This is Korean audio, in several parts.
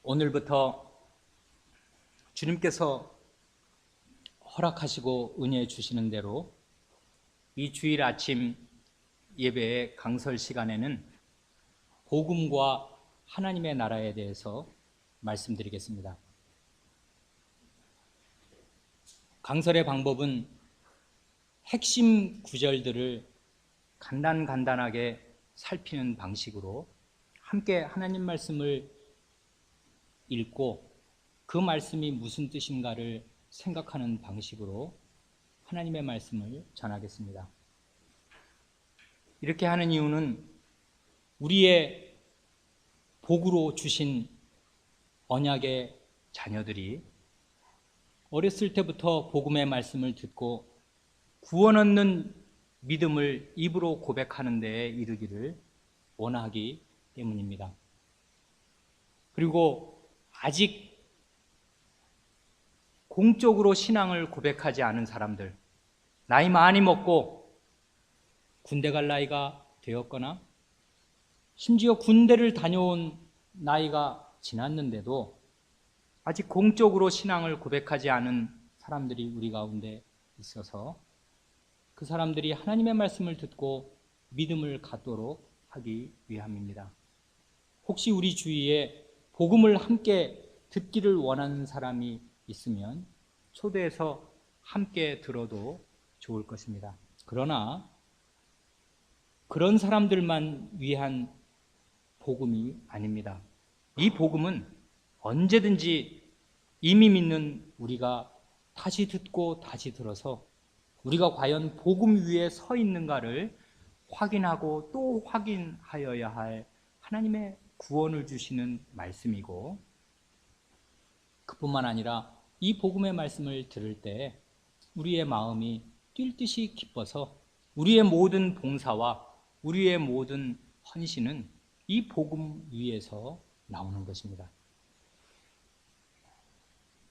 오늘부터 주님께서 허락하시고 은혜해 주시는 대로 이 주일 아침 예배의 강설 시간에는 복음과 하나님의 나라에 대해서 말씀드리겠습니다. 강설의 방법은 핵심 구절들을 간단하게 살피는 방식으로 함께 하나님 말씀을 읽고 그 말씀이 무슨 뜻인가를 생각하는 방식으로 하나님의 말씀을 전하겠습니다. 이렇게 하는 이유는 우리의 복으로 주신 언약의 자녀들이 어렸을 때부터 복음의 말씀을 듣고 구원 얻는 믿음을 입으로 고백하는 데에 이르기를 원하기 때문입니다. 그리고 아직 공적으로 신앙을 고백하지 않은 사람들, 나이 많이 먹고 군대 갈 나이가 되었거나 심지어 군대를 다녀온 나이가 지났는데도 아직 공적으로 신앙을 고백하지 않은 사람들이 우리 가운데 있어서 그 사람들이 하나님의 말씀을 듣고 믿음을 갖도록 하기 위함입니다. 혹시 우리 주위에 복음을 함께 듣기를 원하는 사람이 있으면 초대해서 함께 들어도 좋을 것입니다. 그러나 그런 사람들만 위한 복음이 아닙니다. 이 복음은 언제든지 이미 믿는 우리가 다시 듣고 다시 들어서 우리가 과연 복음 위에 서 있는가를 확인하고 또 확인하여야 할 하나님의 구원을 주시는 말씀이고, 그뿐만 아니라 이 복음의 말씀을 들을 때 우리의 마음이 뛸 듯이 기뻐서 우리의 모든 봉사와 우리의 모든 헌신은 이 복음 위에서 나오는 것입니다.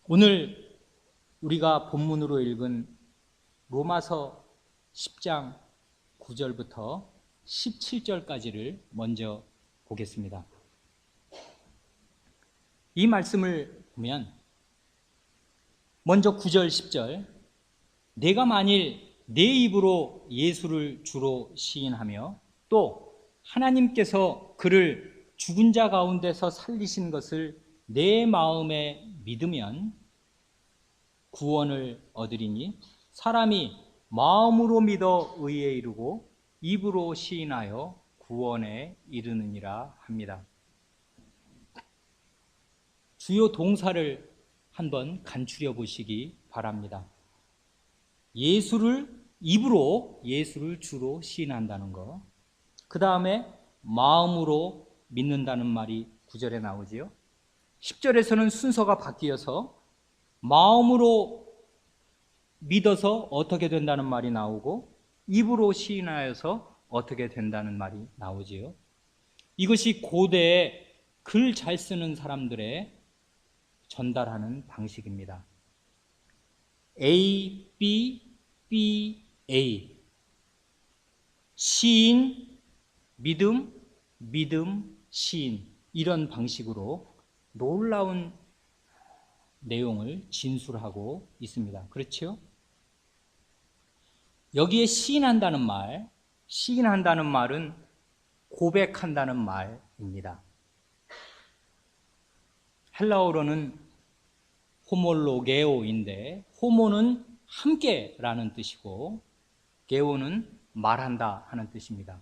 오늘 우리가 본문으로 읽은 로마서 10장 9절부터 17절까지를 먼저 보겠습니다. 이 말씀을 보면 먼저 9절 10절, 내가 만일 내 입으로 예수를 주로 시인하며 또 하나님께서 그를 죽은 자 가운데서 살리신 것을 내 마음에 믿으면 구원을 얻으리니 사람이 마음으로 믿어 의에 이르고 입으로 시인하여 구원에 이르느니라 합니다. 주요 동사를 한번 간추려 보시기 바랍니다. 입으로 예수를 주로 시인한다는 것, 그 다음에 마음으로 믿는다는 말이 9절에 나오지요. 10절에서는 순서가 바뀌어서 마음으로 믿어서 어떻게 된다는 말이 나오고 입으로 시인하여서 어떻게 된다는 말이 나오지요. 이것이 고대에 글 잘 쓰는 사람들의 전달하는 방식입니다. A, B, B, A. 시인, 믿음, 믿음, 시인. 이런 방식으로 놀라운 내용을 진술하고 있습니다. 그렇죠? 여기에 시인한다는 말은 고백한다는 말입니다. 헬라어로는 호몰로게오인데, 호모는 함께라는 뜻이고 게오는 말한다 하는 뜻입니다.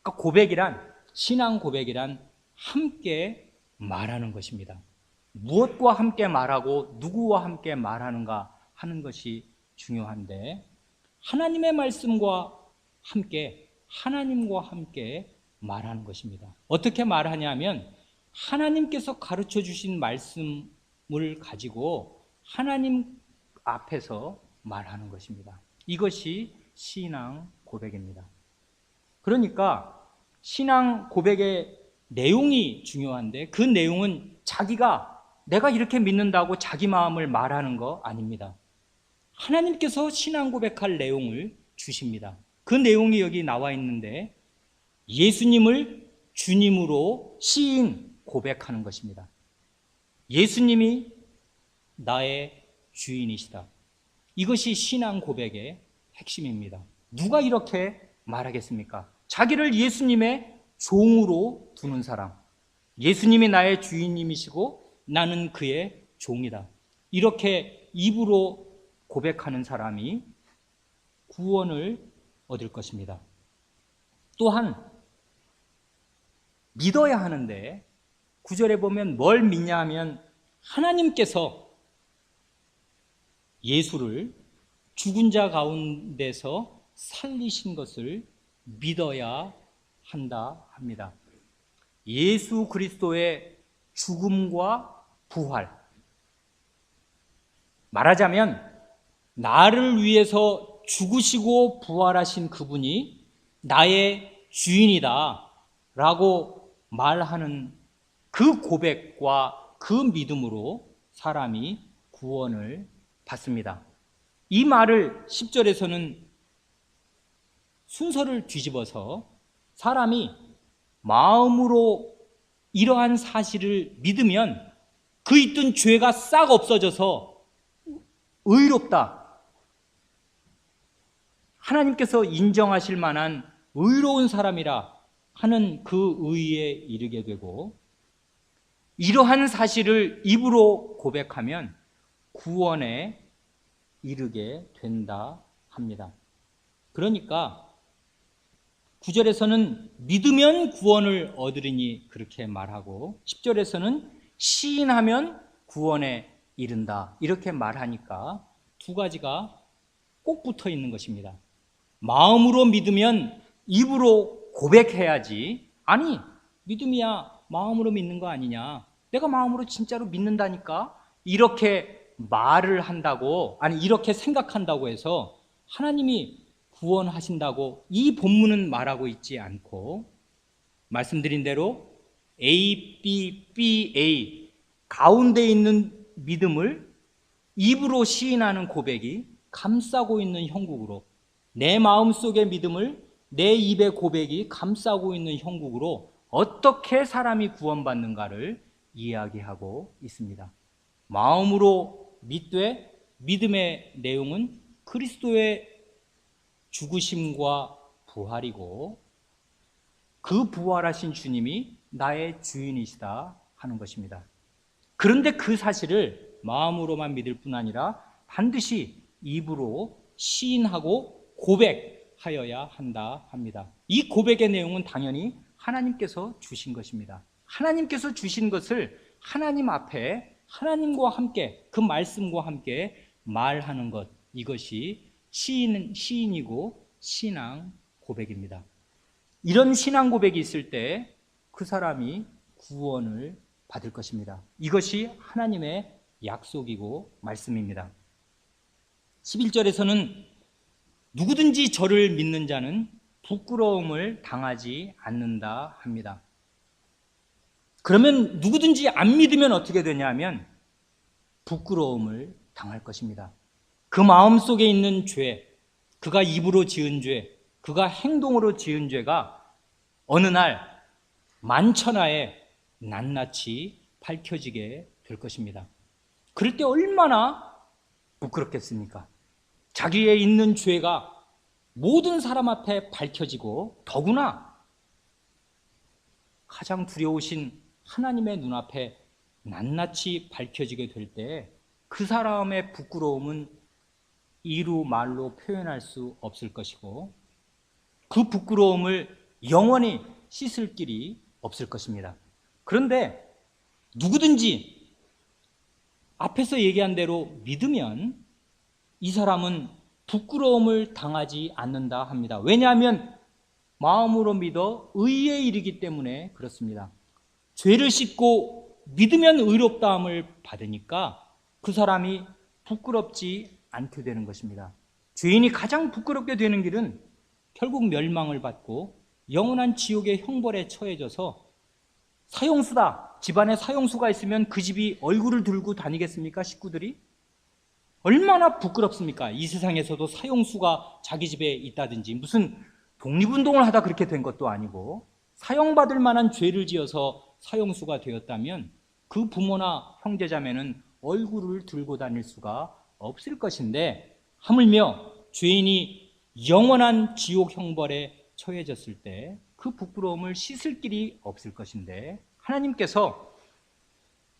그러니까 고백이란, 신앙 고백이란 함께 말하는 것입니다. 무엇과 함께 말하고 누구와 함께 말하는가 하는 것이 중요한데, 하나님의 말씀과 함께, 하나님과 함께 말하는 것입니다. 어떻게 말하냐면 하나님께서 가르쳐 주신 말씀을 가지고 하나님 앞에서 말하는 것입니다. 이것이 신앙 고백입니다. 그러니까 신앙 고백의 내용이 중요한데, 그 내용은 내가 이렇게 믿는다고 자기 마음을 말하는 거 아닙니다. 하나님께서 신앙 고백할 내용을 주십니다. 그 내용이 여기 나와 있는데, 예수님을 주님으로 시인 고백하는 것입니다. 예수님이 나의 주인이시다. 이것이 신앙 고백의 핵심입니다. 누가 이렇게 말하겠습니까? 자기를 예수님의 종으로 두는 사람. 예수님이 나의 주인님이시고 나는 그의 종이다. 이렇게 입으로 고백하는 사람이 구원을 얻을 것입니다. 또한 믿어야 하는데 9절에 보면 뭘 믿냐 하면 하나님께서 예수를 죽은 자 가운데서 살리신 것을 믿어야 한다 합니다. 예수 그리스도의 죽음과 부활, 말하자면 나를 위해서 죽으시고 부활하신 그분이 나의 주인이다 라고 말하는 그 고백과 그 믿음으로 사람이 구원을 받습니다. 이 말을 10절에서는 순서를 뒤집어서 사람이 마음으로 이러한 사실을 믿으면 그 있던 죄가 싹 없어져서 의롭다. 하나님께서 인정하실 만한 의로운 사람이라 하는 그 의에 이르게 되고 이러한 사실을 입으로 고백하면 구원에 이르게 된다 합니다. 그러니까 9절에서는 믿으면 구원을 얻으리니 그렇게 말하고 10절에서는 시인하면 구원에 이른다 이렇게 말하니까 두 가지가 꼭 붙어 있는 것입니다. 마음으로 믿으면 입으로 고백해야지. 아니, 믿음이야 마음으로 믿는 거 아니냐, 내가 마음으로 진짜로 믿는다니까 이렇게 말을 한다고, 아니 이렇게 생각한다고 해서 하나님이 구원하신다고 이 본문은 말하고 있지 않고 말씀드린 대로 A, B, B, A 가운데 있는 믿음을 입으로 시인하는 고백이 감싸고 있는 형국으로, 내 마음속의 믿음을 내 입의 고백이 감싸고 있는 형국으로 어떻게 사람이 구원받는가를 이야기하고 있습니다. 마음으로 믿되 믿음의 내용은 그리스도의 죽으심과 부활이고 그 부활하신 주님이 나의 주인이시다 하는 것입니다. 그런데 그 사실을 마음으로만 믿을 뿐 아니라 반드시 입으로 시인하고 고백하여야 한다 합니다. 이 고백의 내용은 당연히 하나님께서 주신 것입니다. 하나님께서 주신 것을 하나님 앞에 하나님과 함께 그 말씀과 함께 말하는 것, 이것이 시인이고 신앙 고백입니다. 이런 신앙 고백이 있을 때 그 사람이 구원을 받을 것입니다. 이것이 하나님의 약속이고 말씀입니다. 11절에서는 누구든지 저를 믿는 자는 부끄러움을 당하지 않는다 합니다. 그러면 누구든지 안 믿으면 어떻게 되냐면 부끄러움을 당할 것입니다. 그 마음속에 있는 죄, 그가 입으로 지은 죄, 그가 행동으로 지은 죄가 어느 날 만천하에 낱낱이 밝혀지게 될 것입니다. 그럴 때 얼마나 부끄럽겠습니까? 자기의 있는 죄가 모든 사람 앞에 밝혀지고 더구나 가장 두려우신 하나님의 눈앞에 낱낱이 밝혀지게 될 때 그 사람의 부끄러움은 이루 말로 표현할 수 없을 것이고 그 부끄러움을 영원히 씻을 길이 없을 것입니다. 그런데 누구든지 앞에서 얘기한 대로 믿으면 이 사람은 부끄러움을 당하지 않는다 합니다. 왜냐하면 마음으로 믿어 의에 이르기 때문에 그렇습니다. 죄를 씻고 믿으면 의롭다함을 받으니까 그 사람이 부끄럽지 않게 되는 것입니다. 죄인이 가장 부끄럽게 되는 길은 결국 멸망을 받고 영원한 지옥의 형벌에 처해져서 사형수다, 집안에 사형수가 있으면 그 집이 얼굴을 들고 다니겠습니까? 식구들이? 얼마나 부끄럽습니까? 이 세상에서도 사형수가 자기 집에 있다든지 무슨 독립운동을 하다 그렇게 된 것도 아니고 사형받을 만한 죄를 지어서 사형수가 되었다면 그 부모나 형제자매는 얼굴을 들고 다닐 수가 없을 것인데, 하물며 죄인이 영원한 지옥 형벌에 처해졌을 때 그 부끄러움을 씻을 길이 없을 것인데, 하나님께서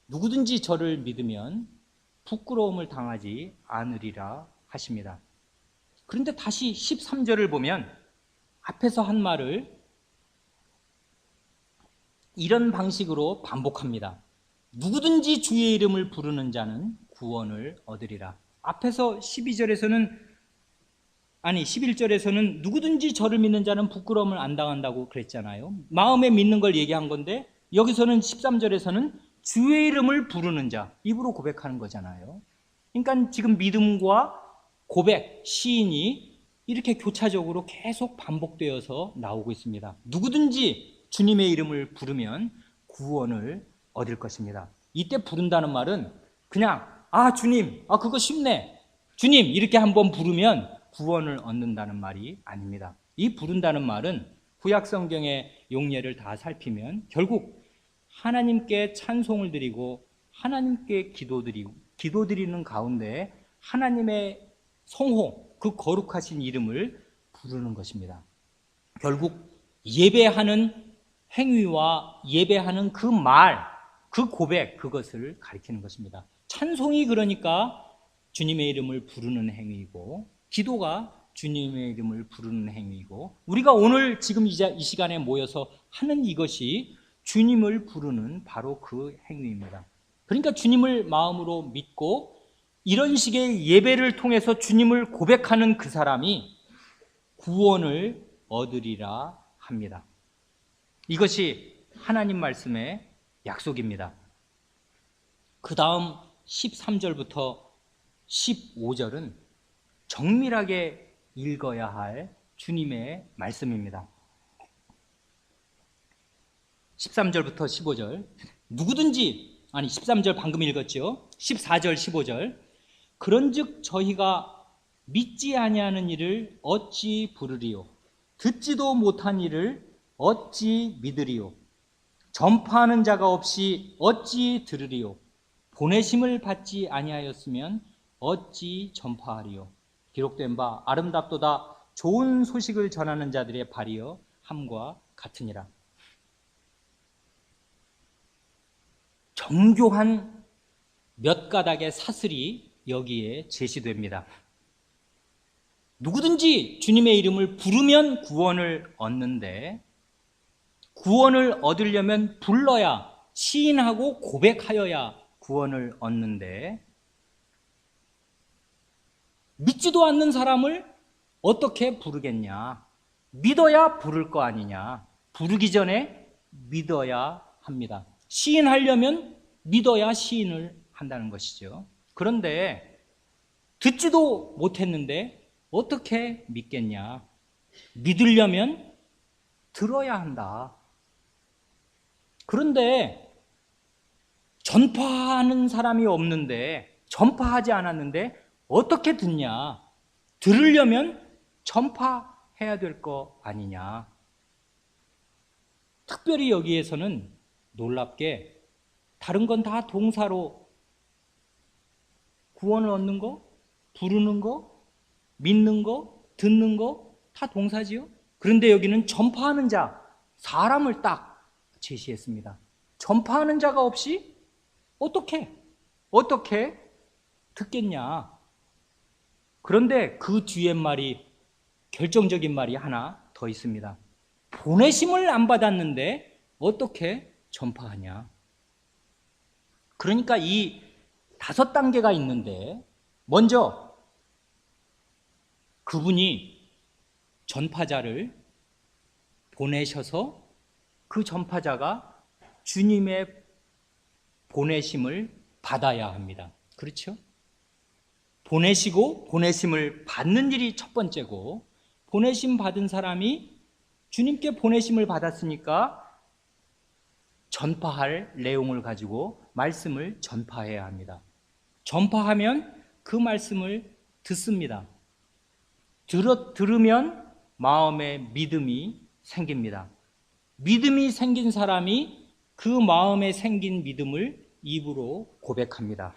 누구든지 저를 믿으면 부끄러움을 당하지 않으리라 하십니다. 그런데 다시 13절을 보면 앞에서 한 말을 이런 방식으로 반복합니다. 누구든지 주의 이름을 부르는 자는 구원을 얻으리라. 앞에서 11절에서는 누구든지 저를 믿는 자는 부끄러움을 안 당한다고 그랬잖아요. 마음에 믿는 걸 얘기한 건데, 여기서는 13절에서는 주의 이름을 부르는 자, 입으로 고백하는 거잖아요. 그러니까 지금 믿음과 고백, 시인이 이렇게 교차적으로 계속 반복되어서 나오고 있습니다. 누구든지 주님의 이름을 부르면 구원을 얻을 것입니다. 이때 부른다는 말은 그냥 주님, 그거 쉽네, 주님 이렇게 한번 부르면 구원을 얻는다는 말이 아닙니다. 이 부른다는 말은 구약 성경의 용례를 다 살피면 결국 하나님께 찬송을 드리고 하나님께 기도드리는 가운데 하나님의 성호, 그 거룩하신 이름을 부르는 것입니다. 결국 예배하는 행위와 예배하는 그 말, 그 고백, 그것을 가리키는 것입니다. 찬송이 그러니까 주님의 이름을 부르는 행위이고, 기도가 주님의 이름을 부르는 행위이고, 우리가 오늘 지금 이 시간에 모여서 하는 이것이 주님을 부르는 바로 그 행위입니다. 그러니까 주님을 마음으로 믿고 이런 식의 예배를 통해서 주님을 고백하는 그 사람이 구원을 얻으리라 합니다. 이것이 하나님 말씀의 약속입니다. 그 다음 13절부터 15절은 정밀하게 읽어야 할 주님의 말씀입니다. 13절부터 15절, 누구든지, 13절 방금 읽었죠? 14절, 15절, 그런즉 저희가 믿지 아니하는 이를 어찌 부르리요? 듣지도 못한 이를 어찌 믿으리요? 전파하는 자가 없이 어찌 들으리요? 보내심을 받지 아니하였으면 어찌 전파하리요? 기록된 바 아름답도다 좋은 소식을 전하는 자들의 발이여 함과 같으니라. 정교한 몇 가닥의 사슬이 여기에 제시됩니다. 누구든지 주님의 이름을 부르면 구원을 얻는데, 구원을 얻으려면 불러야, 시인하고 고백하여야 구원을 얻는데, 믿지도 않는 사람을 어떻게 부르겠냐? 믿어야 부를 거 아니냐? 부르기 전에 믿어야 합니다. 시인하려면 믿어야 시인을 한다는 것이죠. 그런데 듣지도 못했는데 어떻게 믿겠냐? 믿으려면 들어야 한다. 그런데 전파하는 사람이 없는데, 전파하지 않았는데 어떻게 듣냐? 들으려면 전파해야 될 거 아니냐? 특별히 여기에서는 놀랍게 다른 건 다 동사로, 구원을 얻는 거, 부르는 거, 믿는 거, 듣는 거 다 동사지요. 그런데 여기는 전파하는 자, 사람을 딱 제시했습니다. 전파하는 자가 없이 어떻게 듣겠냐? 그런데 그 뒤에 말이, 결정적인 말이 하나 더 있습니다. 보내심을 안 받았는데 어떻게 전파하냐? 그러니까 이 5단계가 있는데, 먼저 그분이 전파자를 보내셔서 그 전파자가 주님의 보내심을 받아야 합니다. 그렇죠? 보내시고 보내심을 받는 일이 첫 번째고, 보내심 받은 사람이 주님께 보내심을 받았으니까 전파할 내용을 가지고 말씀을 전파해야 합니다. 전파하면 그 말씀을 듣습니다. 들으면 마음에 믿음이 생깁니다. 믿음이 생긴 사람이 그 마음에 생긴 믿음을 입으로 고백합니다.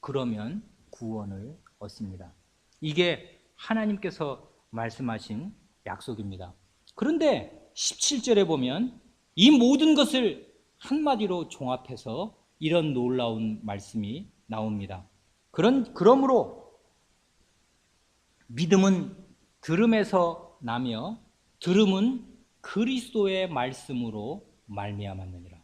그러면 구원을 얻습니다. 이게 하나님께서 말씀하신 약속입니다. 그런데 17절에 보면 이 모든 것을 한마디로 종합해서 이런 놀라운 말씀이 나옵니다. 그러므로 믿음은 들음에서 나며 들음은 그리스도의 말씀으로 말미암았느니라.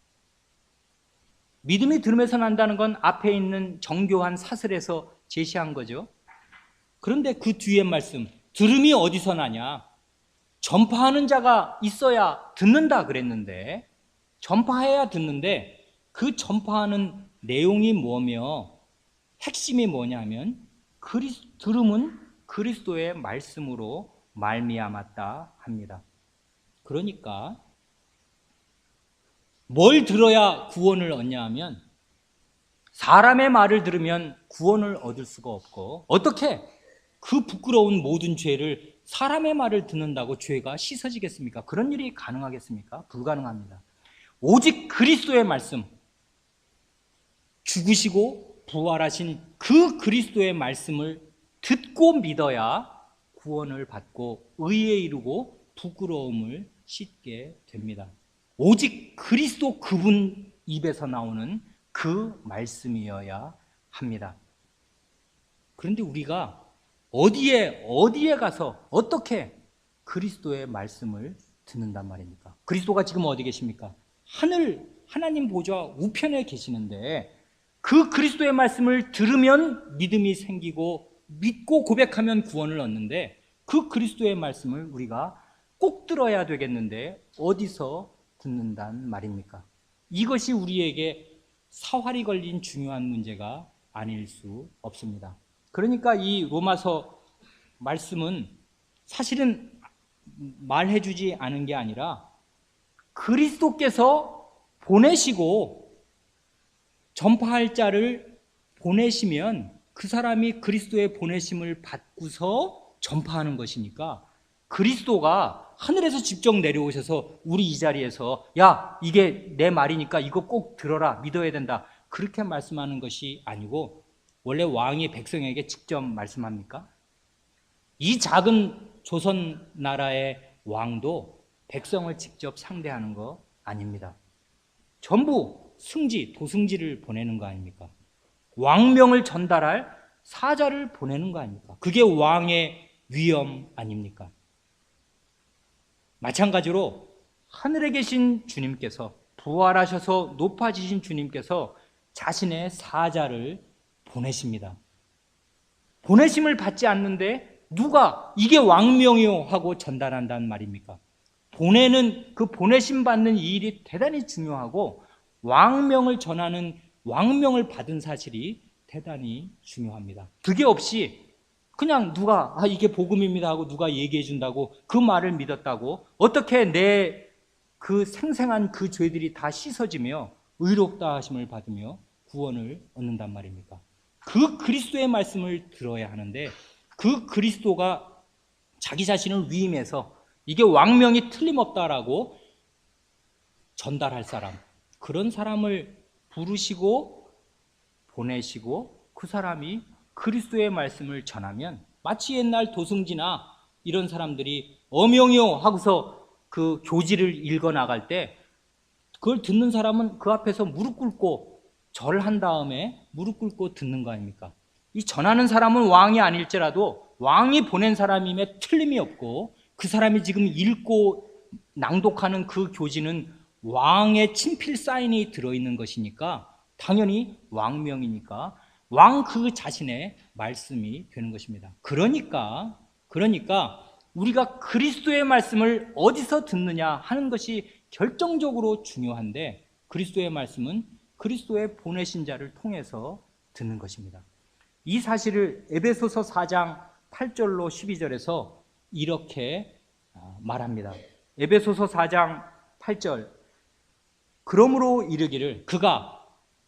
믿음이 들음에서 난다는 건 앞에 있는 정교한 사설에서 제시한 거죠. 그런데 그 뒤에 말씀, 들음이 어디서 나냐? 전파하는 자가 있어야 듣는다 그랬는데, 전파해야 듣는데 그 전파하는 내용이 뭐며 핵심이 뭐냐면 들음은 그리스도의 말씀으로 말미암았다 합니다. 그러니까 뭘 들어야 구원을 얻냐 하면 사람의 말을 들으면 구원을 얻을 수가 없고, 어떻게 그 부끄러운 모든 죄를 사람의 말을 듣는다고 죄가 씻어지겠습니까? 그런 일이 가능하겠습니까? 불가능합니다. 오직 그리스도의 말씀, 죽으시고 부활하신 그 그리스도의 말씀을 듣고 믿어야 구원을 받고 의에 이르고 부끄러움을 씻게 됩니다. 오직 그리스도 그분 입에서 나오는 그 말씀이어야 합니다. 그런데 우리가 어디에 가서 어떻게 그리스도의 말씀을 듣는단 말입니까? 그리스도가 지금 어디 계십니까? 하나님 보좌 우편에 계시는데 그 그리스도의 말씀을 들으면 믿음이 생기고 믿고 고백하면 구원을 얻는데, 그 그리스도의 말씀을 우리가 꼭 들어야 되겠는데 어디서 듣는단 말입니까? 이것이 우리에게 사활이 걸린 중요한 문제가 아닐 수 없습니다. 그러니까 이 로마서 말씀은 사실은 말해주지 않은 게 아니라 그리스도께서 보내시고 전파할 자를 보내시면 그 사람이 그리스도의 보내심을 받고서 전파하는 것이니까, 그리스도가 하늘에서 직접 내려오셔서 우리 이 자리에서 야, 이게 내 말이니까 이거 꼭 들어라, 믿어야 된다, 그렇게 말씀하는 것이 아니고, 원래 왕이 백성에게 직접 말씀합니까? 이 작은 조선 나라의 왕도 백성을 직접 상대하는 거 아닙니다. 전부 승지, 도승지를 보내는 거 아닙니까? 왕명을 전달할 사자를 보내는 거 아닙니까? 그게 왕의 위엄 아닙니까? 마찬가지로 하늘에 계신 주님께서, 부활하셔서 높아지신 주님께서 자신의 사자를 보내십니다. 보내심을 받지 않는데 누가 이게 왕명이요 하고 전달한다는 말입니까? 그 보내심 받는 이 일이 대단히 중요하고, 왕명을 전하는, 왕명을 받은 사실이 대단히 중요합니다. 그게 없이 그냥 누가 이게 복음입니다 하고 누가 얘기해 준다고 그 말을 믿었다고 어떻게 내 그 생생한 그 죄들이 다 씻어지며 의롭다 하심을 받으며 구원을 얻는단 말입니까? 그 그리스도의 말씀을 들어야 하는데, 그 그리스도가 자기 자신을 위임해서 이게 왕명이 틀림없다라고 전달할 사람, 그런 사람을 부르시고 보내시고 그 사람이 그리스도의 말씀을 전하면, 마치 옛날 도승지나 이런 사람들이 어명이요 하고서 그 교지를 읽어 나갈 때 그걸 듣는 사람은 그 앞에서 무릎 꿇고 절한 다음에 무릎 꿇고 듣는 거 아닙니까? 이 전하는 사람은 왕이 아닐지라도 왕이 보낸 사람임에 틀림이 없고, 그 사람이 지금 읽고 낭독하는 그 교지는 왕의 친필 사인이 들어있는 것이니까 당연히 왕명이니까 왕 그 자신의 말씀이 되는 것입니다. 그러니까 우리가 그리스도의 말씀을 어디서 듣느냐 하는 것이 결정적으로 중요한데, 그리스도의 말씀은 그리스도의 보내신 자를 통해서 듣는 것입니다. 이 사실을 에베소서 4장 8절로 12절에서 이렇게 말합니다. 에베소서 4장 8절, 그러므로 이르기를 그가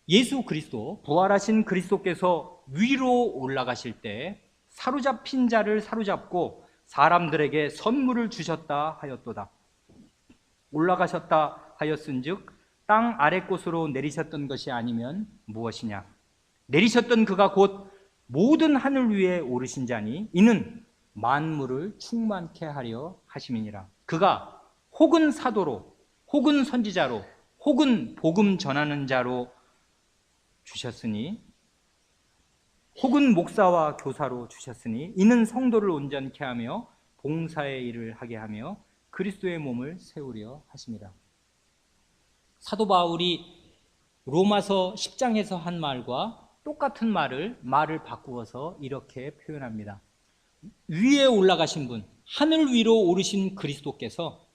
예수 그리스도, 부활하신 그리스도께서 위로 올라가실 때 사로잡힌 자를 사로잡고 사람들에게 선물을 주셨다 하였도다. 올라가셨다 하였은즉 땅 아래 곳으로 내리셨던 것이 아니면 무엇이냐? 내리셨던 그가 곧 모든 하늘 위에 오르신 자니 이는 만물을 충만케 하려 하심이니라. 그가 혹은 사도로, 혹은 선지자로, 혹은 복음 전하는 자로 주셨으니, 혹은 목사와 교사로 주셨으니 이는 성도를 온전케 하며 봉사의 일을 하게 하며 그리스도의 몸을 세우려 하십니다. 사도 바울이 로마서 10장에서 한 말과 똑같은 말을 바꾸어서 이렇게 표현합니다. 위에 올라가신 분, 하늘 위로 오르신 그리스도께서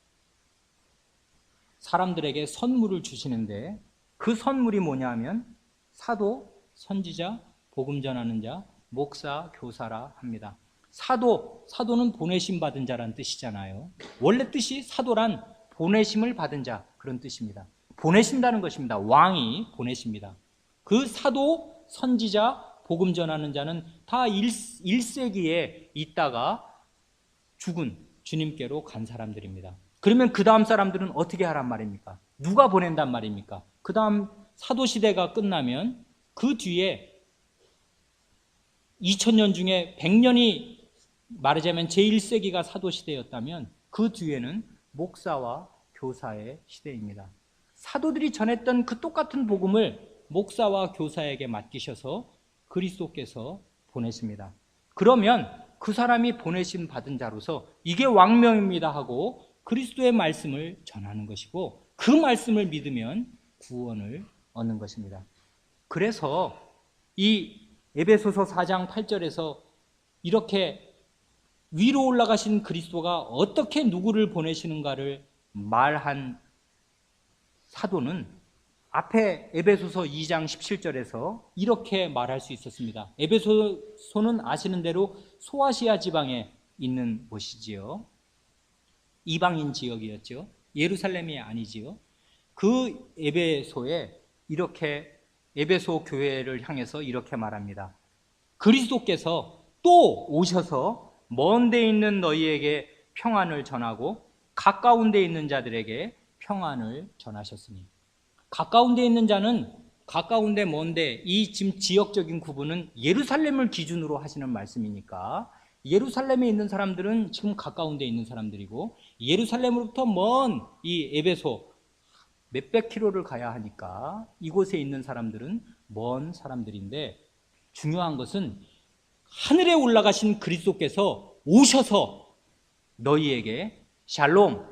사람들에게 선물을 주시는데 그 선물이 뭐냐 하면 사도, 선지자, 복음 전하는 자, 목사, 교사라 합니다. 사도는 보내심 받은 자란 뜻이잖아요. 원래 뜻이 사도란 보내심을 받은 자, 그런 뜻입니다. 보내신다는 것입니다. 왕이 보내십니다. 그 사도, 선지자, 복음 전하는 자는 다 1세기에 있다가 죽은 주님께로 간 사람들입니다. 그러면 그 다음 사람들은 어떻게 하란 말입니까? 누가 보낸단 말입니까? 그 다음 사도시대가 끝나면 그 뒤에 2000년 중에 100년이 말하자면 제1세기가 사도시대였다면 그 뒤에는 목사와 교사의 시대입니다. 사도들이 전했던 그 똑같은 복음을 목사와 교사에게 맡기셔서 그리스도께서 보내십니다. 그러면 그 사람이 보내심 받은 자로서 이게 왕명입니다 하고 그리스도의 말씀을 전하는 것이고 그 말씀을 믿으면 구원을 얻는 것입니다. 그래서 이 에베소서 4장 8절에서 이렇게 위로 올라가신 그리스도가 어떻게 누구를 보내시는가를 말한 사도는 앞에 에베소서 2장 17절에서 이렇게 말할 수 있었습니다. 에베소는 아시는 대로 소아시아 지방에 있는 곳이지요. 이방인 지역이었죠. 예루살렘이 아니지요. 그 에베소에 이렇게 에베소 교회를 향해서 이렇게 말합니다. 그리스도께서 또 오셔서 먼 데 있는 너희에게 평안을 전하고 가까운 데 있는 자들에게 평안을 전하셨으니, 가까운 데 있는 자는 가까운 데 먼 데, 이 지금 지역적인 구분은 예루살렘을 기준으로 하시는 말씀이니까 예루살렘에 있는 사람들은 지금 가까운 데 있는 사람들이고 예루살렘으로부터 먼 이 에베소 몇백 킬로를 가야 하니까 이곳에 있는 사람들은 먼 사람들인데 중요한 것은 하늘에 올라가신 그리스도께서 오셔서 너희에게 샬롬,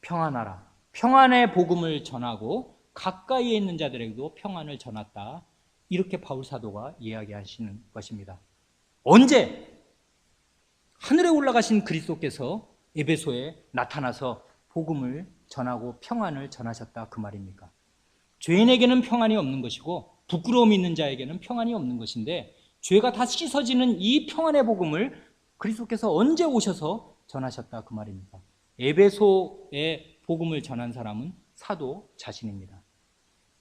평안하라, 평안의 복음을 전하고 가까이에 있는 자들에게도 평안을 전했다. 이렇게 바울 사도가 이야기하시는 것입니다. 언제? 하늘에 올라가신 그리스도께서 에베소에 나타나서 복음을 전하고 평안을 전하셨다 그 말입니까? 죄인에게는 평안이 없는 것이고 부끄러움이 있는 자에게는 평안이 없는 것인데 죄가 다 씻어지는 이 평안의 복음을 그리스도께서 언제 오셔서 전하셨다 그 말입니까? 에베소에 복음을 전한 사람은 사도 자신입니다.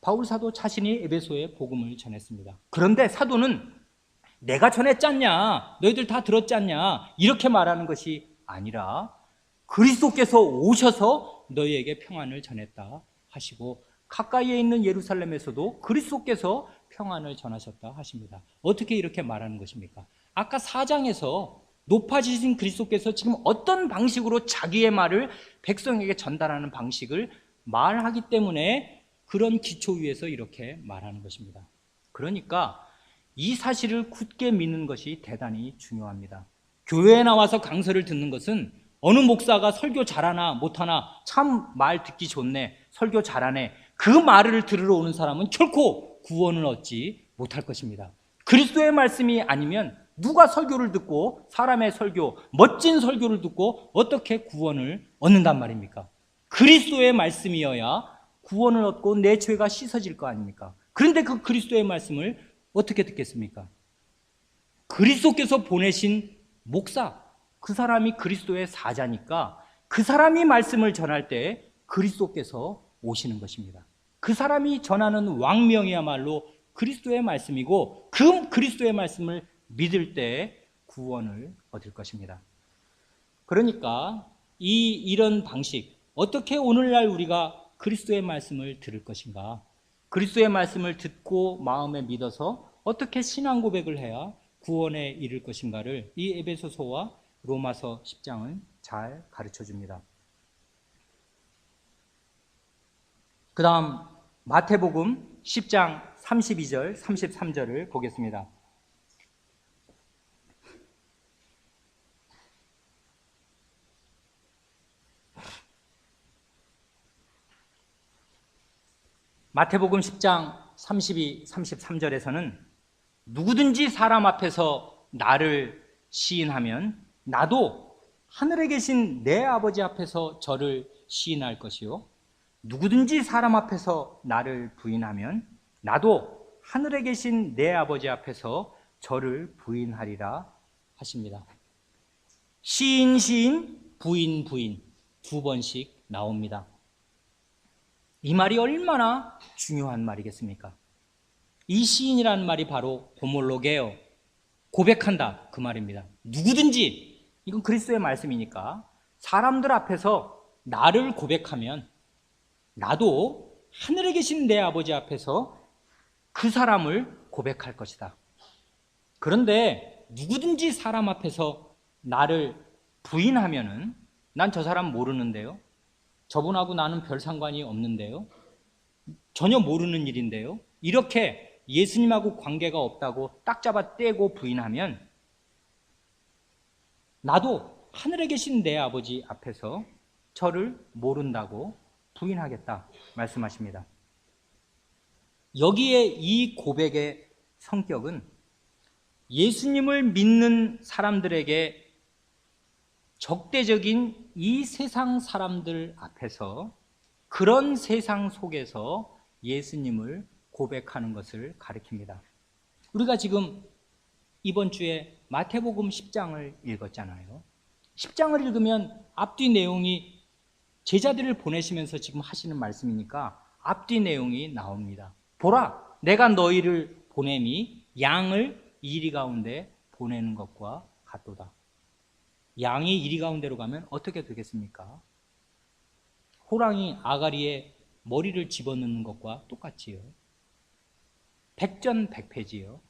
바울 사도 자신이 에베소에 복음을 전했습니다. 그런데 사도는 내가 전했지 않냐, 너희들 다 들었지 않냐 이렇게 말하는 것이 아니라 그리스도께서 오셔서 너희에게 평안을 전했다 하시고 가까이에 있는 예루살렘에서도 그리스도께서 평안을 전하셨다 하십니다. 어떻게 이렇게 말하는 것입니까? 아까 4장에서 높아지신 그리스도께서 지금 어떤 방식으로 자기의 말을 백성에게 전달하는 방식을 말하기 때문에 그런 기초 위에서 이렇게 말하는 것입니다. 그러니까 이 사실을 굳게 믿는 것이 대단히 중요합니다. 교회에 나와서 강설을 듣는 것은 어느 목사가 설교 잘하나 못하나 참 말 듣기 좋네, 설교 잘하네, 그 말을 들으러 오는 사람은 결코 구원을 얻지 못할 것입니다. 그리스도의 말씀이 아니면 누가 설교를 듣고 사람의 설교, 멋진 설교를 듣고 어떻게 구원을 얻는단 말입니까? 그리스도의 말씀이어야 구원을 얻고 내 죄가 씻어질 거 아닙니까? 그런데 그 그리스도의 말씀을 어떻게 듣겠습니까? 그리스도께서 보내신 목사, 그 사람이 그리스도의 사자니까 그 사람이 말씀을 전할 때 그리스도께서 오시는 것입니다. 그 사람이 전하는 왕명이야말로 그리스도의 말씀이고 그 그리스도의 말씀을 믿을 때 구원을 얻을 것입니다. 그러니까 이런 방식, 어떻게 오늘날 우리가 그리스도의 말씀을 들을 것인가? 그리스도의 말씀을 듣고 마음에 믿어서 어떻게 신앙 고백을 해야 구원에 이를 것인가를 이 에베소서와 로마서 10장은 잘 가르쳐 줍니다. 그 다음 마태복음 10장 32절 33절을 보겠습니다. 마태복음 10장 32, 33절에서는 누구든지 사람 앞에서 나를 시인하면 나도 하늘에 계신 내 아버지 앞에서 저를 시인할 것이요, 누구든지 사람 앞에서 나를 부인하면 나도 하늘에 계신 내 아버지 앞에서 저를 부인하리라 하십니다. 시인, 시인, 부인, 부인 두 번씩 나옵니다. 이 말이 얼마나 중요한 말이겠습니까? 이 시인이라는 말이 바로 호몰로게요, 고백한다 그 말입니다. 누구든지, 이건 그리스도의 말씀이니까 사람들 앞에서 나를 고백하면 나도 하늘에 계신 내 아버지 앞에서 그 사람을 고백할 것이다. 그런데 누구든지 사람 앞에서 나를 부인하면은 난 저 사람 모르는데요, 저분하고 나는 별 상관이 없는데요, 전혀 모르는 일인데요, 이렇게 예수님하고 관계가 없다고 딱 잡아 떼고 부인하면 나도 하늘에 계신 내 아버지 앞에서 저를 모른다고 부인하겠다 말씀하십니다. 여기에 이 고백의 성격은 예수님을 믿는 사람들에게 적대적인 이 세상 사람들 앞에서, 그런 세상 속에서 예수님을 고백하는 것을 가리킵니다. 우리가 지금 이번 주에 마태복음 10장을 읽었잖아요. 10장을 읽으면 앞뒤 내용이 제자들을 보내시면서 지금 하시는 말씀이니까 앞뒤 내용이 나옵니다. 보라, 내가 너희를 보냄이 양을 이리 가운데 보내는 것과 같도다. 양이 이리 가운데로 가면 어떻게 되겠습니까? 호랑이 아가리에 머리를 집어넣는 것과 똑같지요. 백전백패지요.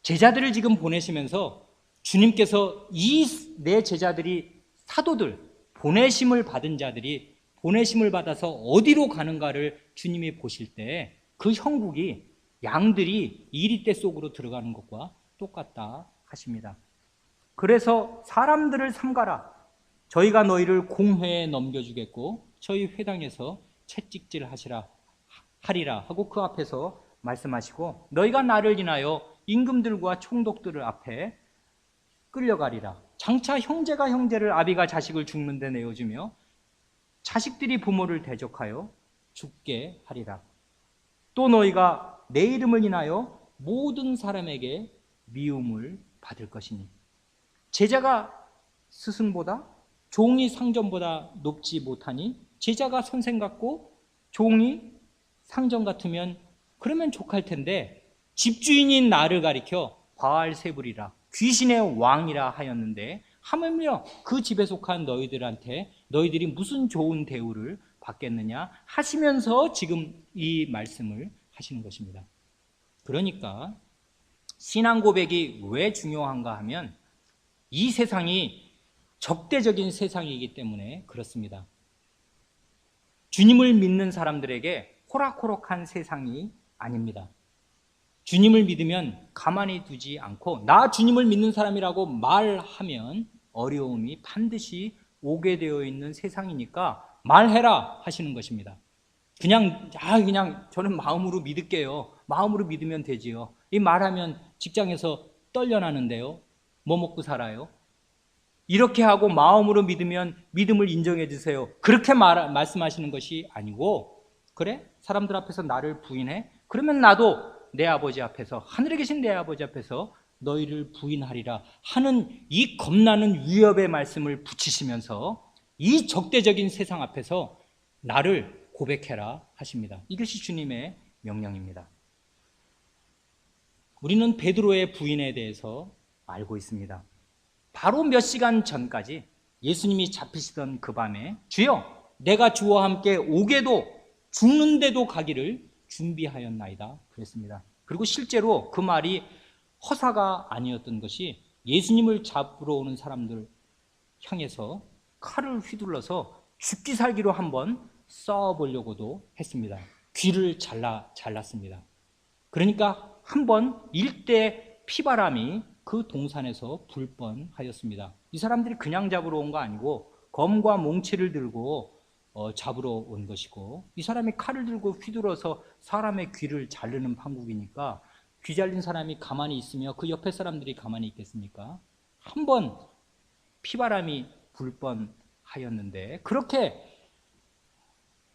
제자들을 지금 보내시면서 주님께서 이 내 제자들이, 사도들, 보내심을 받은 자들이 보내심을 받아서 어디로 가는가를 주님이 보실 때 그 형국이 양들이 이리떼 속으로 들어가는 것과 똑같다 하십니다. 그래서 사람들을 삼가라, 저희가 너희를 공회에 넘겨주겠고 저희 회당에서 채찍질 하리라 하고 그 앞에서 말씀하시고, 너희가 나를 인하여 임금들과 총독들 앞에 끌려가리라. 장차 형제가 형제를, 아비가 자식을 죽는 데 내어주며 자식들이 부모를 대적하여 죽게 하리라. 또 너희가 내 이름을 인하여 모든 사람에게 미움을 받을 것이니, 제자가 스승보다, 종이 상전보다 높지 못하니 제자가 선생 같고 종이 상전 같으면 그러면 족할 텐데, 집주인인 나를 가리켜 바알세불이라, 귀신의 왕이라 하였는데 하물며 그 집에 속한 너희들한테 너희들이 무슨 좋은 대우를 받겠느냐 하시면서 지금 이 말씀을 하시는 것입니다. 그러니까 신앙 고백이 왜 중요한가 하면 이 세상이 적대적인 세상이기 때문에 그렇습니다. 주님을 믿는 사람들에게 호락호락한 세상이 아닙니다. 주님을 믿으면 가만히 두지 않고 나 주님을 믿는 사람이라고 말하면 어려움이 반드시 오게 되어 있는 세상이니까 말해라 하시는 것입니다. 그냥 저는 마음으로 믿을게요, 마음으로 믿으면 되지요, 이 말하면 직장에서 떨려나는데요, 뭐 먹고 살아요? 이렇게 하고 마음으로 믿으면 믿음을 인정해 주세요, 그렇게 말씀하시는 것이 아니고, 그래? 사람들 앞에서 나를 부인해? 그러면 나도 내 아버지 앞에서, 하늘에 계신 내 아버지 앞에서 너희를 부인하리라 하는 이 겁나는 위협의 말씀을 붙이시면서 이 적대적인 세상 앞에서 나를 고백해라 하십니다. 이것이 주님의 명령입니다. 우리는 베드로의 부인에 대해서 알고 있습니다. 바로 몇 시간 전까지 예수님이 잡히시던 그 밤에 주여 내가 주와 함께 오게도 죽는데도 가기를 준비하였나이다 그랬습니다. 그리고 실제로 그 말이 허사가 아니었던 것이 예수님을 잡으러 오는 사람들 향해서 칼을 휘둘러서 죽기 살기로 한번 싸워보려고도 했습니다. 귀를 잘랐습니다. 그러니까 한번 일대 피바람이 그 동산에서 불 뻔하였습니다. 이 사람들이 그냥 잡으러 온 거 아니고 검과 몽치를 들고 잡으러 온 것이고, 이 사람이 칼을 들고 휘둘러서 사람의 귀를 자르는 판국이니까 귀 잘린 사람이 가만히 있으며 그 옆에 사람들이 가만히 있겠습니까? 한번 피바람이 불 뻔하였는데, 그렇게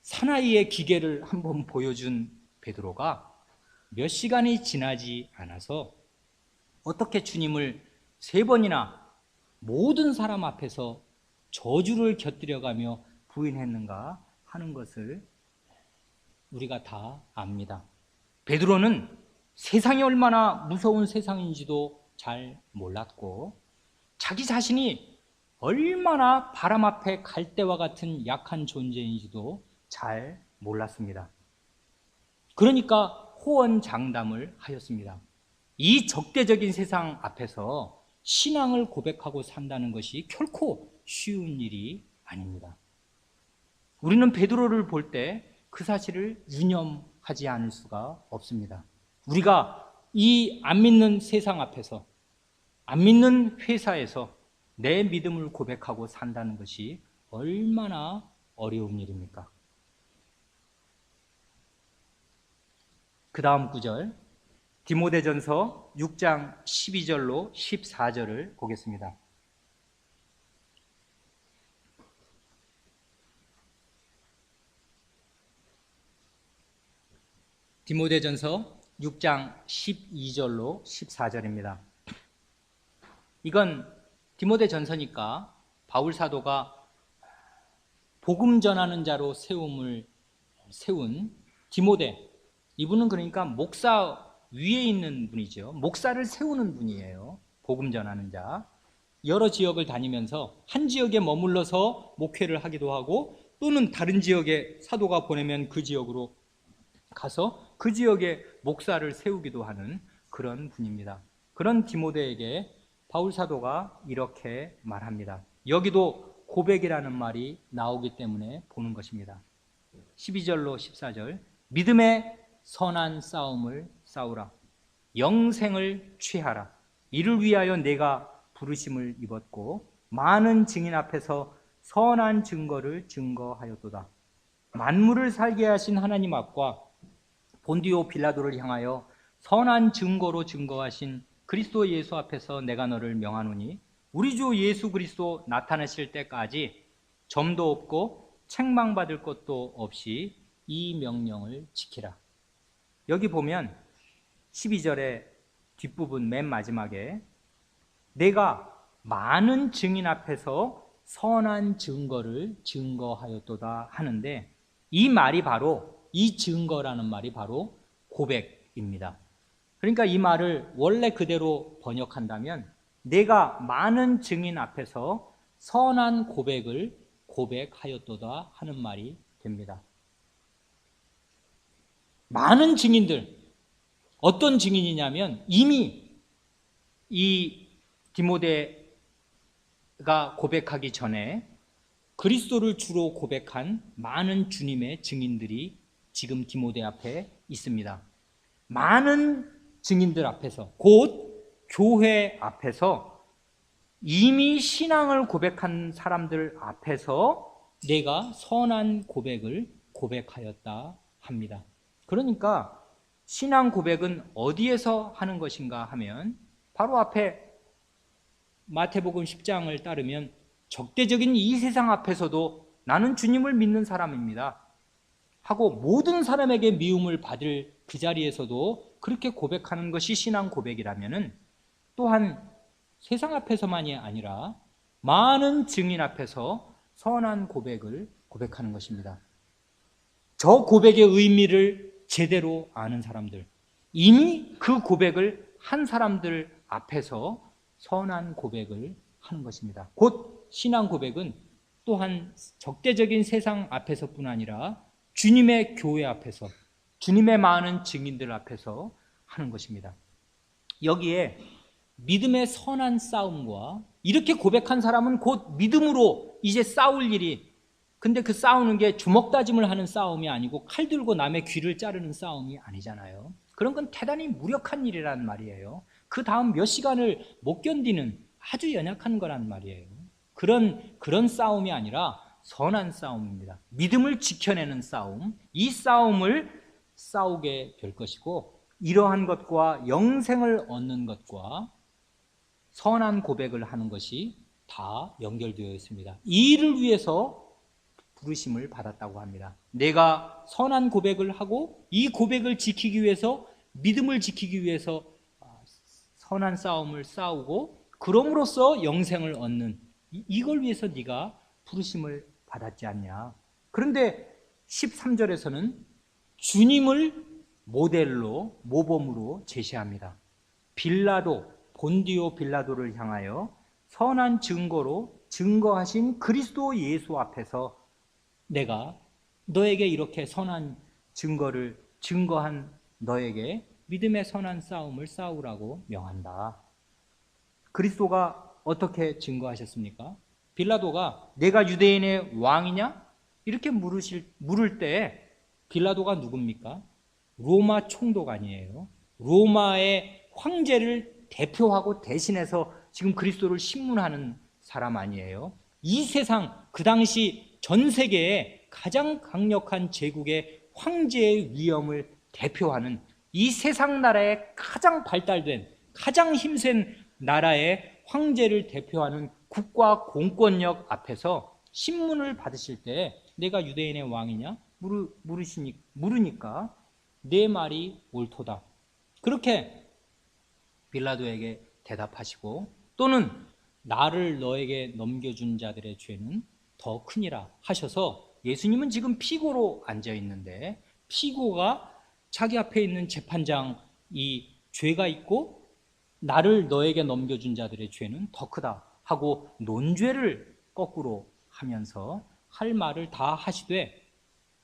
사나이의 기계를 한번 보여준 베드로가 몇 시간이 지나지 않아서 어떻게 주님을 3번이나 모든 사람 앞에서 저주를 곁들여가며 부인했는가 하는 것을 우리가 다 압니다. 베드로는 세상이 얼마나 무서운 세상인지도 잘 몰랐고, 자기 자신이 얼마나 바람 앞에 갈대와 같은 약한 존재인지도 잘 몰랐습니다. 그러니까 호언장담을 하였습니다. 이 적대적인 세상 앞에서 신앙을 고백하고 산다는 것이 결코 쉬운 일이 아닙니다. 우리는 베드로를 볼 때 그 사실을 유념하지 않을 수가 없습니다. 우리가 이 안 믿는 세상 앞에서, 안 믿는 회사에서 내 믿음을 고백하고 산다는 것이 얼마나 어려운 일입니까? 그 다음 구절, 디모데전서 6장 12절로 14절을 보겠습니다. 디모데전서 6장 12절로 14절입니다. 이건 디모데전서니까 바울 사도가 복음 전하는 자로 세운 디모데, 이분은 그러니까 목사 위에 있는 분이죠. 목사를 세우는 분이에요. 복음 전하는 자. 여러 지역을 다니면서 한 지역에 머물러서 목회를 하기도 하고, 또는 다른 지역에 사도가 보내면 그 지역으로 가서 그 지역에 목사를 세우기도 하는 그런 분입니다. 그런 디모데에게 바울 사도가 이렇게 말합니다. 여기도 고백이라는 말이 나오기 때문에 보는 것입니다. 12절로 14절, 믿음의 선한 싸움을 싸우라. 영생을 취하라. 이를 위하여 내가 부르심을 입었고 많은 증인 앞에서 선한 증거를 증거하였도다. 만물을 살게 하신 하나님 앞과 본디오 빌라도를 향하여 선한 증거로 증거하신 그리스도 예수 앞에서 내가 너를 명하노니, 우리 주 예수 그리스도 나타나실 때까지 점도 없고 책망받을 것도 없이 이 명령을 지키라. 여기 보면 12절의 뒷부분 맨 마지막에 내가 많은 증인 앞에서 선한 증거를 증거하였도다 하는데, 이 말이 바로, 이 증거라는 말이 바로 고백입니다. 그러니까 이 말을 원래 그대로 번역한다면 내가 많은 증인 앞에서 선한 고백을 고백하였도다 하는 말이 됩니다. 많은 증인들, 어떤 증인이냐면 이미 이 디모데가 고백하기 전에 그리스도를 주로 고백한 많은 주님의 증인들이 지금 디모데 앞에 있습니다. 많은 증인들 앞에서, 곧 교회 앞에서 이미 신앙을 고백한 사람들 앞에서 내가 선한 고백을 고백하였다 합니다. 그러니까 신앙 고백은 어디에서 하는 것인가 하면 바로 앞에 마태복음 10장을 따르면 적대적인 이 세상 앞에서도 나는 주님을 믿는 사람입니다 하고 모든 사람에게 미움을 받을 그 자리에서도 그렇게 고백하는 것이 신앙 고백이라면은, 또한 세상 앞에서만이 아니라 많은 증인 앞에서 선한 고백을 고백하는 것입니다. 저 고백의 의미를 제대로 아는 사람들, 이미 그 고백을 한 사람들 앞에서 선한 고백을 하는 것입니다. 곧 신앙 고백은 또한 적대적인 세상 앞에서뿐 아니라 주님의 교회 앞에서, 주님의 많은 증인들 앞에서 하는 것입니다. 여기에 믿음의 선한 싸움과, 이렇게 고백한 사람은 곧 믿음으로 이제 싸울 일이, 근데 그 싸우는 게 주먹 다짐을 하는 싸움이 아니고 칼 들고 남의 귀를 자르는 싸움이 아니잖아요. 그런 건 대단히 무력한 일이란 말이에요. 그 다음 몇 시간을 못 견디는 아주 연약한 거란 말이에요. 그런 싸움이 아니라 선한 싸움입니다. 믿음을 지켜내는 싸움, 이 싸움을 싸우게 될 것이고, 이러한 것과 영생을 얻는 것과 선한 고백을 하는 것이 다 연결되어 있습니다. 이 일을 위해서 부르심을 받았다고 합니다. 내가 선한 고백을 하고 이 고백을 지키기 위해서, 믿음을 지키기 위해서 선한 싸움을 싸우고 그럼으로써 영생을 얻는, 이걸 위해서 네가 부르심을 받았지 않냐. 그런데 13절에서는 주님을 모델로, 모범으로 제시합니다. 빌라도, 본디오 빌라도를 향하여 선한 증거로 증거하신 그리스도 예수 앞에서 내가 너에게 이렇게 선한 증거를 증거한 너에게 믿음의 선한 싸움을 싸우라고 명한다. 그리스도가 어떻게 증거하셨습니까? 빌라도가 내가 유대인의 왕이냐? 이렇게 물을 때 빌라도가 누굽니까? 로마 총독 아니에요. 로마의 황제를 대표하고 대신해서 지금 그리스도를 신문하는 사람 아니에요. 이 세상, 그 당시 전 세계의 가장 강력한 제국의 황제의 위엄을 대표하는, 이 세상 나라의 가장 발달된, 가장 힘센 나라의 황제를 대표하는 국가 공권력 앞에서 신문을 받으실 때 내가 유대인의 왕이냐? 물으니까 내 말이 옳도다. 그렇게 빌라도에게 대답하시고, 또는 나를 너에게 넘겨준 자들의 죄는 더 크니라 하셔서, 예수님은 지금 피고로 앉아 있는데 피고가 자기 앞에 있는 재판장, 이 죄가 있고 나를 너에게 넘겨준 자들의 죄는 더 크다 하고 논죄를 거꾸로 하면서 할 말을 다 하시되,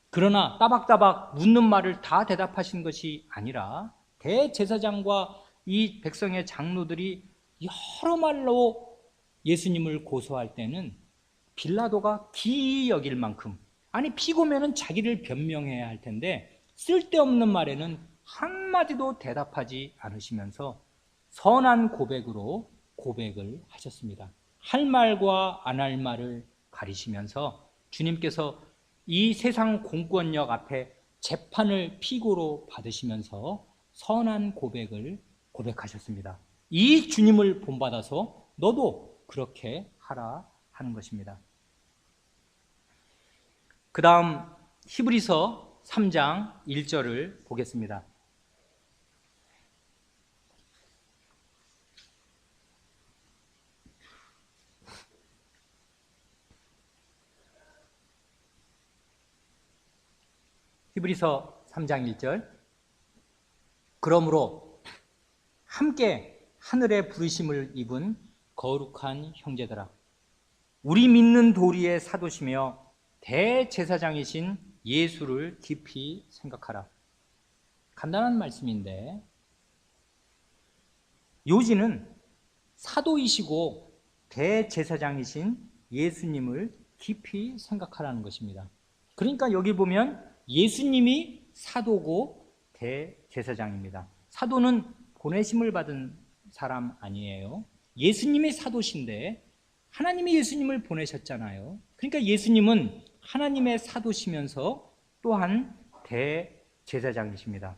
그러나 따박따박 묻는 말을 다 대답하신 것이 아니라 대제사장과 이 백성의 장로들이 여러 말로 예수님을 고소할 때는 빌라도가 기이 여길 만큼, 아니 피고면은 자기를 변명해야 할 텐데 쓸데없는 말에는 한마디도 대답하지 않으시면서 선한 고백으로 고백을 하셨습니다. 할 말과 안 할 말을 가리시면서 주님께서 이 세상 공권력 앞에 재판을 피고로 받으시면서 선한 고백을 고백하셨습니다. 이 주님을 본받아서 너도 그렇게 하라 하는 것입니다. 그 다음 히브리서 3장 1절을 보겠습니다. 히브리서 3장 1절. 그러므로 함께 하늘의 부르심을 입은 거룩한 형제들아, 우리 믿는 도리의 사도시며 대제사장이신 예수를 깊이 생각하라. 간단한 말씀인데, 요지는 사도이시고 대제사장이신 예수님을 깊이 생각하라는 것입니다. 그러니까 여기 보면 예수님이 사도고 대제사장입니다. 사도는 보내심을 받은 사람 아니에요. 예수님이 사도신데 하나님이 예수님을 보내셨잖아요. 그러니까 예수님은 하나님의 사도시면서 또한 대제사장이십니다.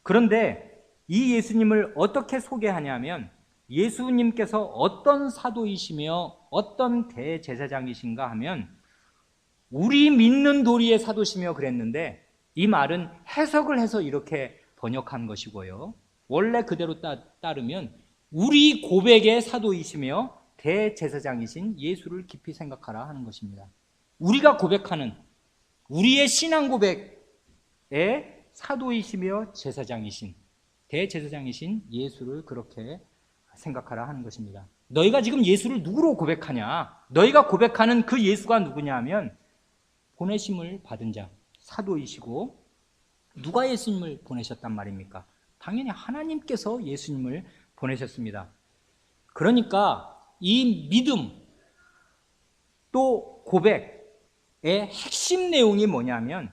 그런데 이 예수님을 어떻게 소개하냐면, 예수님께서 어떤 사도이시며 어떤 대제사장이신가 하면 우리 믿는 도리의 사도시며 그랬는데, 이 말은 해석을 해서 이렇게 번역한 것이고요. 원래 그대로 따르면 우리 고백의 사도이시며 대제사장이신 예수를 깊이 생각하라 하는 것입니다. 우리가 고백하는 우리의 신앙 고백의 사도이시며 제사장이신, 대제사장이신 예수를 그렇게 생각하라 하는 것입니다. 너희가 지금 예수를 누구로 고백하냐? 너희가 고백하는 그 예수가 누구냐 하면 보내심을 받은 자, 사도이시고 누가 예수님을 보내셨단 말입니까? 당연히 하나님께서 예수님을 보내셨습니다. 그러니까 이 믿음 또 고백의 핵심 내용이 뭐냐면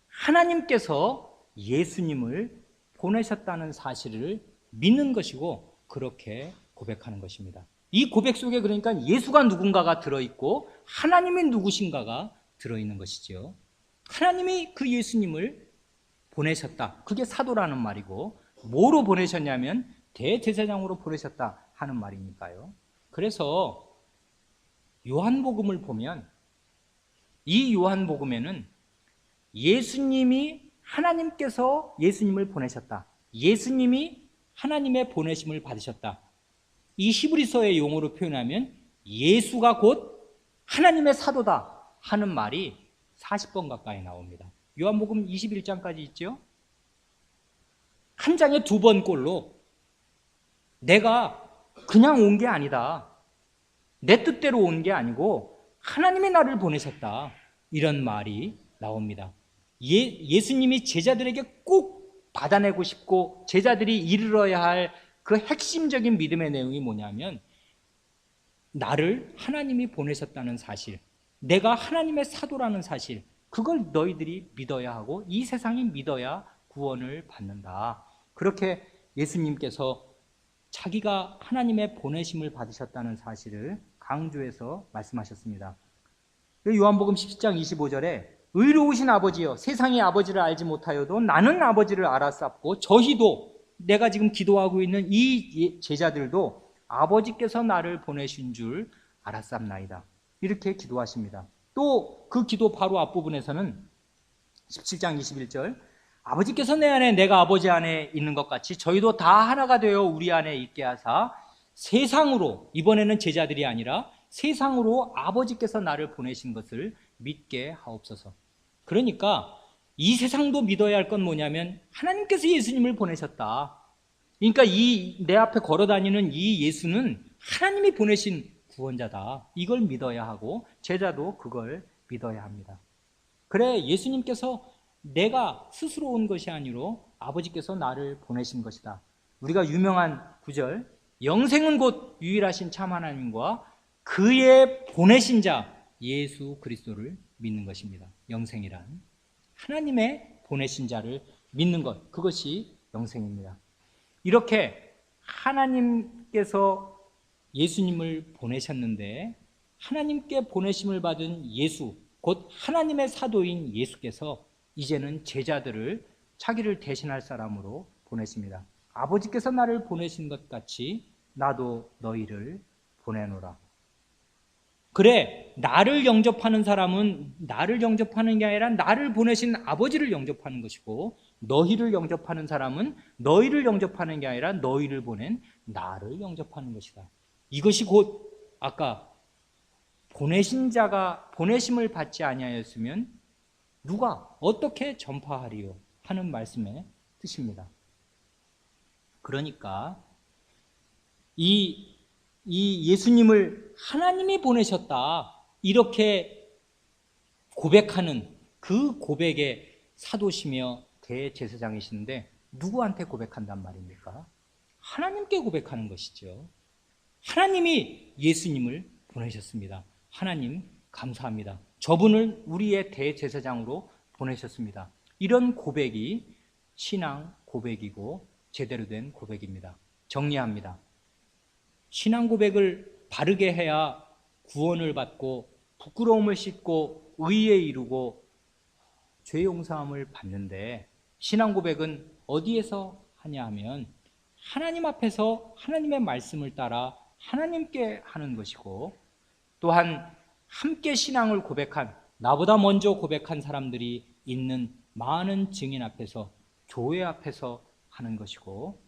하나님께서 예수님을 보내셨다는 사실을 믿는 것이고 그렇게 고백하는 것입니다. 이 고백 속에 그러니까 예수가 누군가가 들어있고 하나님이 누구신가가 들어있는 것이죠. 하나님이 그 예수님을 보내셨다. 그게 사도라는 말이고 뭐로 보내셨냐면 대제사장으로 보내셨다 하는 말이니까요. 그래서 요한복음을 보면 이 요한복음에는 예수님이 하나님께서 예수님을 보내셨다. 예수님이 하나님의 보내심을 받으셨다. 이 히브리서의 용어로 표현하면 예수가 곧 하나님의 사도다 하는 말이 40번 가까이 나옵니다. 요한복음 21장까지 있죠. 한 장에 2번 꼴로 내가 그냥 온 게 아니다. 내 뜻대로 온 게 아니고 하나님이 나를 보내셨다. 이런 말이 나옵니다. 예수님이 제자들에게 꼭 받아내고 싶고 제자들이 이르러야 할 그 핵심적인 믿음의 내용이 뭐냐면 나를 하나님이 보내셨다는 사실, 내가 하나님의 사도라는 사실, 그걸 너희들이 믿어야 하고 이 세상이 믿어야 구원을 받는다. 그렇게 예수님께서 자기가 하나님의 보내심을 받으셨다는 사실을 강조해서 말씀하셨습니다. 요한복음 10장 25절에 의로우신 아버지여 세상이 아버지를 알지 못하여도 나는 아버지를 알았사옵고 저희도 내가 지금 기도하고 있는 이 제자들도 아버지께서 나를 보내신 줄 알았사옵나이다. 이렇게 기도하십니다. 또 그 기도 바로 앞부분에서는 17장 21절 아버지께서 내 안에 내가 아버지 안에 있는 것 같이 저희도 다 하나가 되어 우리 안에 있게 하사 세상으로 이번에는 제자들이 아니라 세상으로 아버지께서 나를 보내신 것을 믿게 하옵소서. 그러니까 이 세상도 믿어야 할 건 뭐냐면 하나님께서 예수님을 보내셨다. 그러니까 이 내 앞에 걸어다니는 이 예수는 하나님이 보내신 구원자다. 이걸 믿어야 하고 제자도 그걸 믿어야 합니다. 그래 예수님께서 내가 스스로 온 것이 아니로 아버지께서 나를 보내신 것이다. 우리가 유명한 구절 영생은 곧 유일하신 참 하나님과 그의 보내신 자 예수 그리스도를 믿는 것입니다. 영생이란 하나님의 보내신 자를 믿는 것, 그것이 영생입니다. 이렇게 하나님께서 예수님을 보내셨는데 하나님께 보내심을 받은 예수, 곧 하나님의 사도인 예수께서 이제는 제자들을 자기를 대신할 사람으로 보내십니다. 아버지께서 나를 보내신 것 같이 나도 너희를 보내노라. 그래, 나를 영접하는 사람은 나를 영접하는 게 아니라 나를 보내신 아버지를 영접하는 것이고 너희를 영접하는 사람은 너희를 영접하는 게 아니라 너희를 보낸 나를 영접하는 것이다. 이것이 곧 아까 보내신 자가 보내심을 받지 아니하였으면 누가 어떻게 전파하리요 하는 말씀의 뜻입니다. 그러니까 이 예수님을 하나님이 보내셨다 이렇게 고백하는 그 고백의 사도시며 대제사장이신데 누구한테 고백한단 말입니까? 하나님께 고백하는 것이죠. 하나님이 예수님을 보내셨습니다. 하나님 감사합니다. 저분을 우리의 대제사장으로 보내셨습니다. 이런 고백이 신앙 고백이고 제대로 된 고백입니다. 정리합니다. 신앙 고백을 바르게 해야 구원을 받고 부끄러움을 씻고 의에 이루고 죄 용서함을 받는데 신앙 고백은 어디에서 하냐 하면 하나님 앞에서 하나님의 말씀을 따라 하나님께 하는 것이고 또한 함께 신앙을 고백한 나보다 먼저 고백한 사람들이 있는 많은 증인 앞에서 교회 앞에서 하는 것이고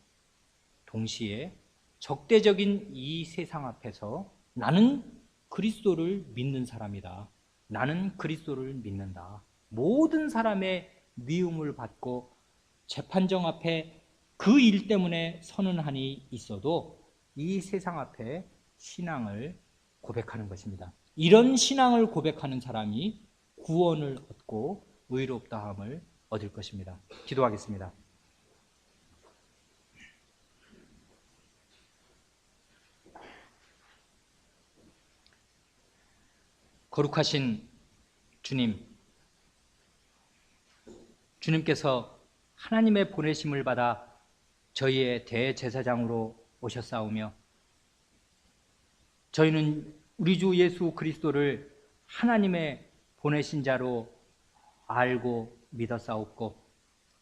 동시에 적대적인 이 세상 앞에서 나는 그리스도를 믿는 사람이다. 나는 그리스도를 믿는다. 모든 사람의 미움을 받고 재판정 앞에 그 일 때문에 서는 한이 있어도 이 세상 앞에 신앙을 고백하는 것입니다. 이런 신앙을 고백하는 사람이 구원을 얻고 의롭다함을 얻을 것입니다. 기도하겠습니다. 거룩하신 주님, 주님께서 하나님의 보내심을 받아 저희의 대제사장으로 오셨사오며 저희는 우리 주 예수 그리스도를 하나님의 보내신 자로 알고 믿었사옵고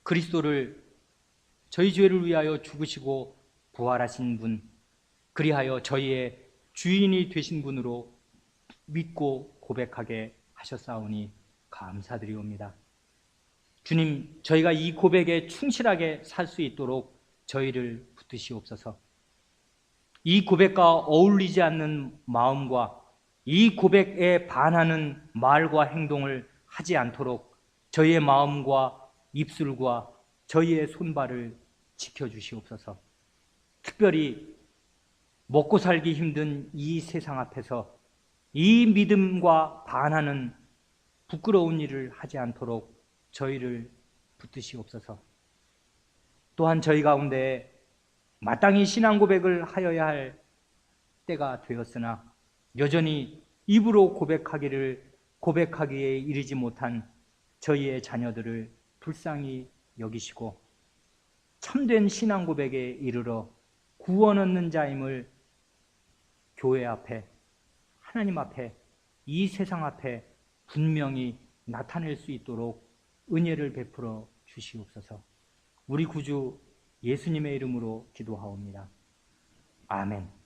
그리스도를 저희 죄를 위하여 죽으시고 부활하신 분, 그리하여 저희의 주인이 되신 분으로 믿고 고백하게 하셨사오니 감사드리옵니다. 주님, 저희가 이 고백에 충실하게 살 수 있도록 저희를 붙드시옵소서. 이 고백과 어울리지 않는 마음과 이 고백에 반하는 말과 행동을 하지 않도록 저희의 마음과 입술과 저희의 손발을 지켜주시옵소서. 특별히 먹고 살기 힘든 이 세상 앞에서 이 믿음과 반하는 부끄러운 일을 하지 않도록 저희를 붙드시옵소서. 또한 저희 가운데 마땅히 신앙 고백을 하여야 할 때가 되었으나 여전히 입으로 고백하기에 이르지 못한 저희의 자녀들을 불쌍히 여기시고 참된 신앙 고백에 이르러 구원 얻는 자임을 교회 앞에, 하나님 앞에, 이 세상 앞에 분명히 나타낼 수 있도록 은혜를 베풀어 주시옵소서. 우리 구주 예수님의 이름으로 기도하옵니다. 아멘.